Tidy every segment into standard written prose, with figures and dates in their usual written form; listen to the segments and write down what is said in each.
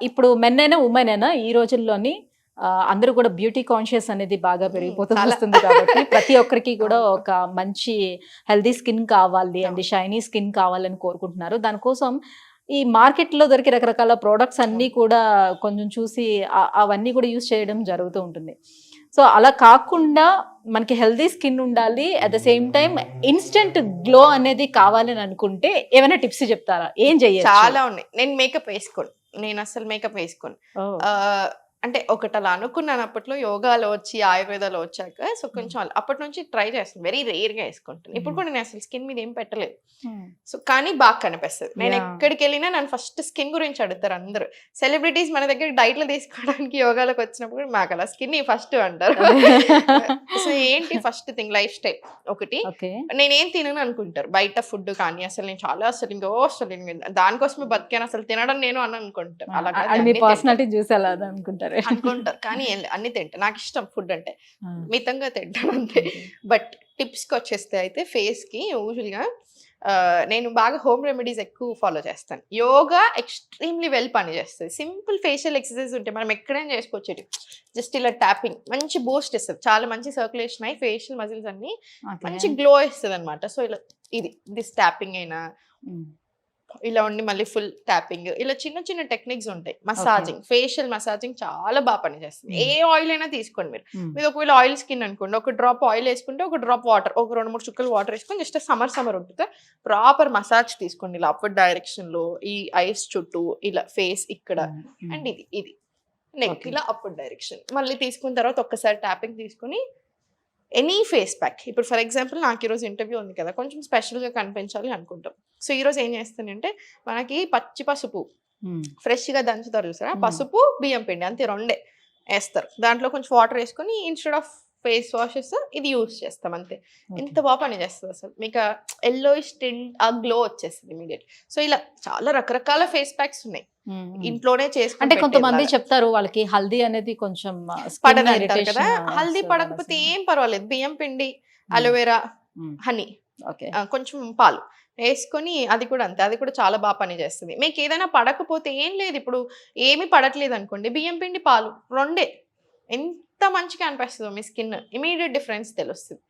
ఇప్పుడు మెన్ అయినా ఉమెన్ అయినా ఈ రోజుల్లోని అందరూ కూడా బ్యూటీ కాన్షియస్ అనేది బాగా పెరిగిపోతూ వస్తుంది కాబట్టి ప్రతి ఒక్కరికి కూడా ఒక మంచి హెల్దీ స్కిన్ కావాలి అండ్ షైనీ స్కిన్ కావాలని కోరుకుంటున్నారు. దానికోసం ఈ మార్కెట్లో దొరికే రకరకాల ప్రోడక్ట్స్ అన్నీ కూడా కొంచెం చూసి అవన్నీ కూడా యూజ్ చేయడం జరుగుతూ ఉంటుంది. సో అలా కాకుండా మనకి హెల్దీ స్కిన్ ఉండాలి, at the same time instant glow అనేది కావాలని అనుకుంటే ఏమైనా టిప్స్ చెప్తారా? ఏం చెయ్యాలి? చాలా ఉన్నాయి. నేను మేకప్ వేసుకోను, నేను అసలు మేకప్ వేసుకోను. అంటే ఒకటి అలా అనుకున్నాను అప్పట్లో, యోగాలో వచ్చి ఆయుర్వేదాలో వచ్చాక. సో కొంచెం అప్పటి నుంచి ట్రై చేస్తాను, వెరీ రేర్గా వేసుకుంటాను. ఇప్పుడు కూడా నేను అసలు స్కిన్ మీద ఏం పెట్టలేదు. సో కానీ బాగా కనిపిస్తుంది. నేను ఎక్కడికి వెళ్ళినా నన్ను ఫస్ట్ స్కిన్ గురించి అడుగుతారు అందరూ. సెలబ్రిటీస్ మన దగ్గర డైట్లు తీసుకోవడానికి యోగాలోకి వచ్చినప్పుడు మాకు అలా స్కిన్ ఫస్ట్ అంటారు. సో ఏంటి ఫస్ట్ థింగ్ లైఫ్ స్టైల్ ఒకటి. నేనేం తినను అనుకుంటారు బయట ఫుడ్ కానీ. అసలు నేను చాలా అసలు దానికోసమే బతికాను, అసలు తినడం నేను అని అనుకుంటాను. అనుకుంటారు కానీ అన్ని తింటా, నాకు ఇష్టం ఫుడ్ అంటే, మితంగా తింటాను అంతే. బట్ టిప్స్ కి వచ్చేస్తే అయితే ఫేస్ కి యూజువల్ గా నేను బాగా హోమ్ రెమెడీస్ ఎక్కువ ఫాలో చేస్తాను. యోగా ఎక్స్ట్రీమ్లీ వెల్ పనిచేస్తుంది. సింపుల్ ఫేషియల్ ఎక్సర్సైజ్ ఉంటే మనం ఎక్కడైనా చేసుకోవచ్చు. జస్ట్ ఇలా ట్యాపింగ్ మంచి బూస్ట్ ఇస్తుంది, చాలా మంచి సర్క్యులేషన్ అయ్యి ఫేషియల్ మజిల్స్ అన్ని మంచి గ్లో ఇస్తుంది అనమాట. సో ఇలా దిస్ ట్యాపింగ్ అయినా ఇలా ఉండి మళ్ళీ ఫుల్ ట్యాపింగ్, ఇలా చిన్న చిన్న టెక్నిక్స్ ఉంటాయి. మసాజింగ్, ఫేషియల్ మసాజింగ్ చాలా బాగా పనిచేస్తుంది. ఏ ఆయిల్ అయినా తీసుకోండి మీరు ఒకవేళ ఆయిల్ స్కిన్ అనుకోండి, ఒక డ్రాప్ ఆయిల్ వేసుకుంటే ఒక డ్రాప్ వాటర్, ఒక 2-3 చుక్కలు వాటర్ వేసుకొని జస్ట్ సమ్మర్ ఉంటుంది ప్రాపర్ మసాజ్ తీసుకోండి. ఇలా అప్వర్డ్ డైరెక్షన్ లో ఈ ఐస్ చుట్టూ, ఇలా ఫేస్ ఇక్కడ అండ్ ఇది నెక్ ఇలా అప్వర్డ్ డైరెక్షన్. మళ్ళీ తీసుకున్న తర్వాత ఒక్కసారి ట్యాపింగ్ తీసుకుని ఎనీ ఫేస్ ప్యాక్. ఇప్పుడు ఫర్ ఎగ్జాంపుల్ నాకు ఈరోజు ఇంటర్వ్యూ ఉంది కదా, కొంచెం స్పెషల్గా కనిపించాలి అనుకుంటాం. సో ఈరోజు ఏం చేస్తానంటే మనకి పచ్చి పసుపు ఫ్రెష్గా దంచుతారు చూసారా, పసుపు బియ్యం పిండి అంతే రెండే వేస్తారు. దాంట్లో కొంచెం వాటర్ వేసుకొని ఇన్స్టెడ్ ఆఫ్ ఫేస్ వాషెస్ ఇది యూజ్ చేస్తాం అంతే. ఎంత బాగా పని చేస్తుంది అసలు. మీకు ఎల్లోయిష్ టింట్ ఆ గ్లో వచ్చేస్తుంది ఇమీడియట్. సో ఇలా చాలా రకరకాల ఫేస్ ప్యాక్స్ ఉన్నాయి ఇంట్లోనే చేసుకుంటే. అంటే కొంతమంది చెప్తారు వాళ్ళకి హల్దీ అనేది కొంచెం పడదంటారు కదా. హల్దీ పడకపోతే ఏం పర్వాలేదు, బియ్యం పిండి, అలోవెరా, హనీ, కొంచెం పాలు వేసుకొని అది కూడా అంతే, అది కూడా చాలా బాగా పని చేస్తుంది. మీకు ఏదైనా పడకపోతే ఏం లేదు, ఇప్పుడు ఏమీ పడట్లేదు అనుకోండి, బియ్యం పిండి పాలు రెండే ఎంత మంచిగా అనిపిస్తుందో మీ స్కిన్, ఇమీడియట్ డిఫరెన్స్ తెలుస్తుంది.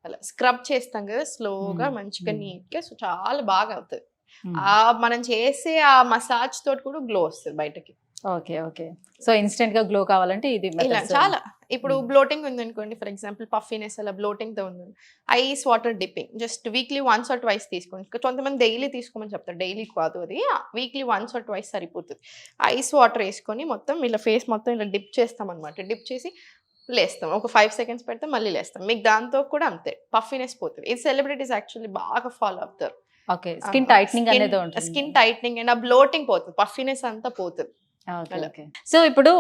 అలా స్క్రబ్ చేస్తాం కదా స్లోగా మంచిగా నీట్గా, సో చాలా బాగా అవుతుంది. మనం చేసే ఆ మసాజ్ తోటి కూడా గ్లో వస్తుంది బయటకి. ఓకే సో ఇన్స్టెంట్ గా గ్లో కావాలంటే ఇది చాలా. ఇప్పుడు బ్లోటింగ్ ఉంది అనుకోండి, ఫర్ ఎగ్జాంపుల్ పఫీనెస్ అలా బ్లోటింగ్ తో ఉంది, ice water dipping just weekly 1 or 2 తీసుకోండి. కొంతమంది డైలీ తీసుకోమని చెప్తారు, డైలీ కాదు అది, వీక్లీ 1 or 2 సరిపోతుంది. ఐస్ వాటర్ వేసుకొని మొత్తం ఇలా ఫేస్ మొత్తం ఇలా డిప్ చేస్తాం అనమాట. డిప్ చేసి లేస్తాం, ఒక 5 seconds పెడితే మళ్ళీ లేస్తాం. మీకు దాంతో కూడా అంతే పఫీనెస్ పోతుంది. ఇది సెలబ్రిటీస్ యాక్చువల్లీ బాగా ఫాలో అవుతారు. స్కిన్ టైట్నింగ్ అనేది ఉంటుంది, స్కిన్ టైట్నింగ్ అండ్ ఆ బ్లోటింగ్ పోతుంది, పఫీనెస్ అంతా పోతుంది. సో ఇప్పుడు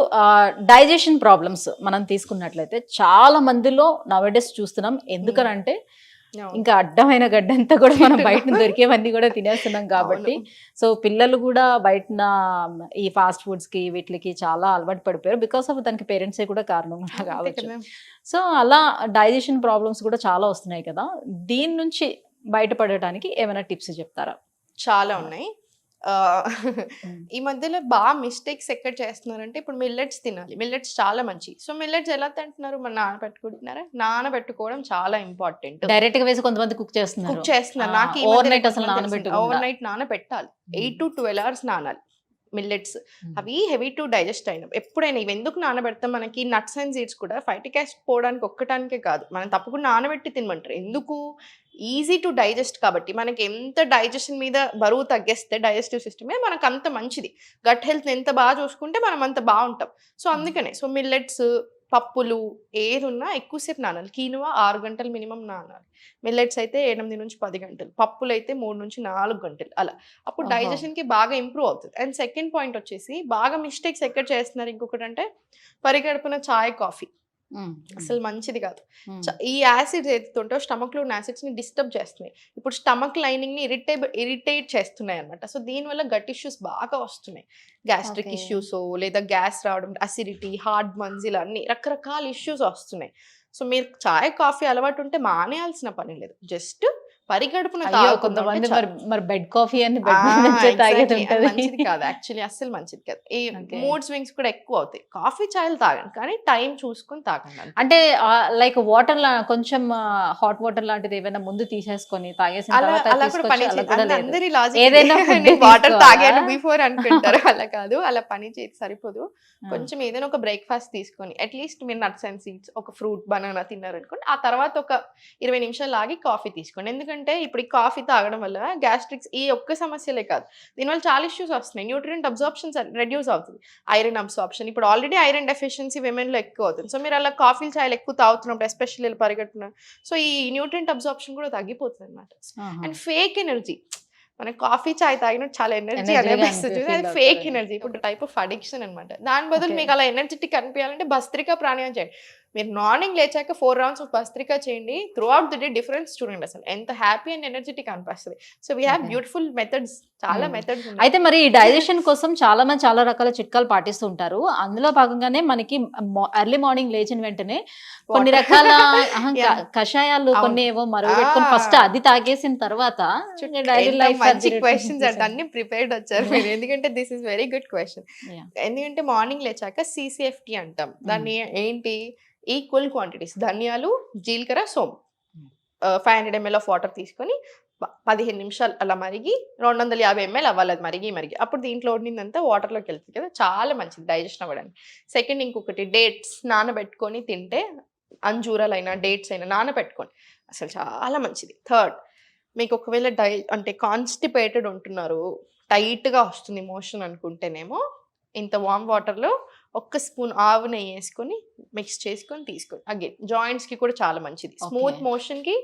డైజెషన్ ప్రాబ్లమ్స్ మనం తీసుకున్నట్లయితే చాలా మందిలో నవడేస్ చూస్తున్నాం. ఎందుకనంటే ఇంకా అడ్డమైన గడ్డంతా కూడా మనం బయట దొరికేవన్నీ కూడా తినేస్తున్నాం కాబట్టి. సో పిల్లలు కూడా బయట ఈ ఫాస్ట్ ఫుడ్స్ కి వీటికి చాలా అలవాటు పడిపోయారు. బికాస్ ఆఫ్ దానికి పేరెంట్సే కూడా కారణం కూడా కావచ్చు. సో అలా డైజెషన్ ప్రాబ్లమ్స్ కూడా చాలా వస్తున్నాయి కదా, దీని నుంచి బయటపడటానికి ఏమైనా టిప్స్ చెప్తారా? చాలా ఉన్నాయి. ఈ మధ్యలో బాగా మిస్టేక్స్ ఎక్కడ చేస్తున్నారంటే, ఇప్పుడు మిల్లెట్స్ తినాలి, మిల్లెట్స్ చాలా మంచి. సో మిల్లెట్స్ ఎలా తింటున్నారు, మన నానబెట్టుకుంటున్నారా? నానబెట్టుకోవడం చాలా ఇంపార్టెంట్. డైరెక్ట్ గా వేసి కొంతమంది కుక్ చేస్తున్నారు. నాకు ఓవర్ నైట్ నానబెట్టాలి, 8 to 12 hours నానాలి మిల్లెట్స్. అవి హెవీ టు డైజెస్ట్ అయినవి. ఎప్పుడైనా ఇవి ఎందుకు నానబెడతాం, మనకి నట్స్ అండ్ సీడ్స్ కూడా ఫైటిక్ యాసిడ్ పోవడానికి ఒక్కటానికే కాదు, మనం తప్పకుండా నానబెట్టి తినమంటారు. ఎందుకు, ఈజీ టు డైజెస్ట్ కాబట్టి. మనకి ఎంత డైజెషన్ మీద బరువు తగ్గేస్తే డైజెస్టివ్ సిస్టమే మనకు అంత మంచిది. గట్ హెల్త్ ఎంత బాగా చూసుకుంటే మనం అంత బాగుంటాం. సో అందుకనే సో మిల్లెట్స్, పప్పులు ఏది ఉన్నా ఎక్కువసేపు నానాలి. కీనువా 6 గంటలు మినిమం నానాలి. మిల్లెట్స్ అయితే 8 నుంచి 10 గంటలు, పప్పులు అయితే 3 నుంచి 4 గంటలు అలా. అప్పుడు డైజెషన్కి బాగా ఇంప్రూవ్ అవుతుంది. అండ్ సెకండ్ పాయింట్ వచ్చేసి బాగా మిస్టేక్స్ ఎక్కడ చేస్తున్నారు ఇంకొకటి అంటే, పరిగడుపున చాయ్ కాఫీ అసలు మంచిది కాదు. ఈ యాసిడ్స్ ఏదైతే స్టమక్ లో ఉన్న యాసిడ్స్ ని డిస్టర్బ్ చేస్తున్నాయి. ఇప్పుడు స్టమక్ లైనింగ్ ని ఇరిటేట్ చేస్తున్నాయి అనమాట. సో దీనివల్ల గట్ ఇష్యూస్ బాగా వస్తున్నాయి. గ్యాస్ట్రిక్ ఇష్యూస్ లేదా గ్యాస్ రావడం, అసిడిటీ, హార్ట్ బర్న్స్, ఇలా అన్ని రకరకాల ఇష్యూస్ వస్తున్నాయి. సో మీరు చాయ్ కాఫీ అలవాటు ఉంటే మానేయాల్సిన పని లేదు. జస్ట్ పరిగడుపున అయ్యో తాగకుండా కొంతమంది ఉంటే మరి బెడ్ కాఫీ అని ఆ! బెడ్ మీద నుంచే తాగేది ఎగ్జాక్ట్‌లీ. అది ఉంటది. మంచిది కాదు. యాక్చువల్లీ అస్సలు మంచిది కాదు. ఈ ఓకే. మూడ్ స్వింగ్స్ కూడా ఎక్కువ అవుతాయి. కాఫీ, చాయలు తాగండి. కానీ టైం చూసుకొని తాగండి అంతే. అంటే లైక్ వాటర్ కొంచెం హాట్ వాటర్ లాంటిది ఏమైనా ముందు తీసేసుకొని తాగేసిన అలా తర్వాత అలా కూడా తీసుకోవచ్చు పని అలా చేయదు. కూడా లేదు. అందరి లాజిక్ ఏదైనా ఫుడ్ నేను వాటర్ తాగాను తీసుకోవాలా? బిఫోర్ అనుకుంటారు. అలా కాదు. అలా పని చేయదు సరిపోదు. ఆ, కొంచెం ఏదైనా ఒక బ్రేక్‌ఫాస్ట్ తీసుకొని అట్‌లీస్ట్ మీరు నట్స్ అండ్ సీడ్స్, ఒక ఫ్రూట్, బనానా తిన్నారనుకోండి. ఆ తర్వాత ఒక 20 నిమిషాలు ఆగి కాఫీ తీసుకోండి. ఎందుకంటే ఇప్పుడు ఈ కాఫీ తాగడం వల్ల గ్యాస్ట్రిక్స్ ఈ ఒక్క సమస్యలే కాదు. దీనివల్ల చాలా ఇష్యూస్ వస్తున్నాయి. న్యూట్రియంట్ అబ్సార్ప్షన్ రెడ్యూస్ అవుతుంది. ఐరన్ అబ్సార్ప్షన్ ఇప్పుడు ఆల్రెడీ ఐరన్ డెఫిషియన్సీ విమెన్‌లో ఎక్కువ అవుతుంది. సో మీరు అలా కాఫీలు, చాయలు ఎక్కువ తాగుతున్నప్పుడు ఎస్పెషల్లీ పరిగెడుతున్న సో ఈ న్యూట్రియంట్ అబ్సార్ప్షన్ కూడా తగ్గిపోతుందన్నమాట. ఆహా. And fake energy. మనకి కాఫీ, చాయ్ తాగినట్టు చాలా ఎనర్జీ ఎనర్జీగా అనిపిస్తుంది. ఫీల్ అది ఫేక్ అవుతారు. ఎనర్జీ. ఇప్పుడు టైప్ ఆఫ్ అడిక్షన్ అన్నమాట. దాని బదులు ఓకే. మీకు అలా ఎనర్జిటిక్ అనిపియాలంటే భస్త్రికా ప్రాణాయామం చేయండి. మీరు మార్నింగ్ లేచాక 4 రౌండ్స్ ఆఫ్ భస్త్రికా చేయండి. Throughout the day difference చూడండి అసలు. ఎంత హ్యాపీ అండ్ ఎనర్జిటిక్ అనిపిస్తది. So we have okay. Beautiful methods. చాలా మ్మ్. మెథడ్స్ ఉన్నాయి. అయితే మరి ఈ డైజెషన్ కోసం చాలా మంది చాలా రకాల చిట్కాలు పాటిస్తూ ఉంటారు. అందులో భాగంగానే మనకి ఎర్లీ మార్నింగ్ లేచిన వెంటనే కొన్ని వాటర్. రకాల యాహ్! కషాయాలు అవును. కొన్ని ఏవో మరగబెట్టుకొని ఫస్ట్ ఆ! అది తాగేసిన తర్వాత డైలీ ఎంత లైఫ్ మంచి క్వెషన్స్ అంటే అన్ని ప్రిపేర్డ్ వచ్చారు మీరు. ఎందుకంటే this is very good question. ఎందుకంటే మార్నింగ్ లేచాక సీసీఎఫ్టీ అంటాం. దాన్ని ఏంటి ఈక్వల్ క్వాంటిటీస్ ధనియాలు, జీలకర్ర, సోంపు 500 ml ఆఫ్ వాటర్ తీసుకొని 15 నిమిషాలు అలా మరిగి 250 ml అవ్వాలి అది మరిగి. అప్పుడు దీంట్లో ఉండిందంతా వాటర్‌లోకి వెళ్తుంది కదా! చాలా మంచిది డైజెషన్ అవ్వడానికి. సెకండ్ ఇంకొకటి డేట్స్ నానబెట్టుకొని తింటే అంజూరాలైనా, డేట్స్ అయినా నానబెట్టుకోండి. అసలు చాలా మంచిది. థర్డ్ మీకు ఒకవేళ అంటే కాన్‌స్టిపేటెడ్ ఉంటున్నారు, టైట్‌గా వస్తుంది మోషన్ అనుకుంటేనేమో ఇంత వార్మ్ వాటర్‌లో ఒక్క స్పూన్ ఆవు నెయ్యి యేసుకొని మిక్స్ చేసుకొని తీసుకోండి. అగైన్ జాయింట్స్‌కి కూడా చాలా మంచిది. Smooth okay. మోషన్‌కి,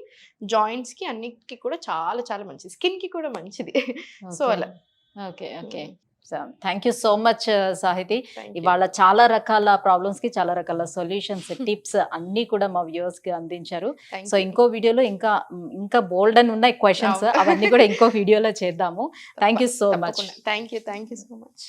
జాయింట్స్‌కి అన్నిటికి కూడా చాలా చాలా మంచిది. స్కిన్‌కి కూడా మంచిది. So okay. అలా. Okay. Okay. Hmm. Thank you so much Sahiti. Thank you. ఇవాళ చాలా రకాల ప్రాబ్లమ్స్ కి చాలా రకాల సొల్యూషన్స్, టిప్స్ అన్నీ కూడా మా వ్యూవర్స్ కి అందించారు. Thank so you. ఇంకో వీడియోలో ఇంకా బోల్డ్ అని ఉన్నాయి క్వశ్చన్స్, అవును. అవన్నీ కూడా ఇంకో వీడియోలో చేద్దాము. Thank you so much. తప్పకుండా. Thank you so much.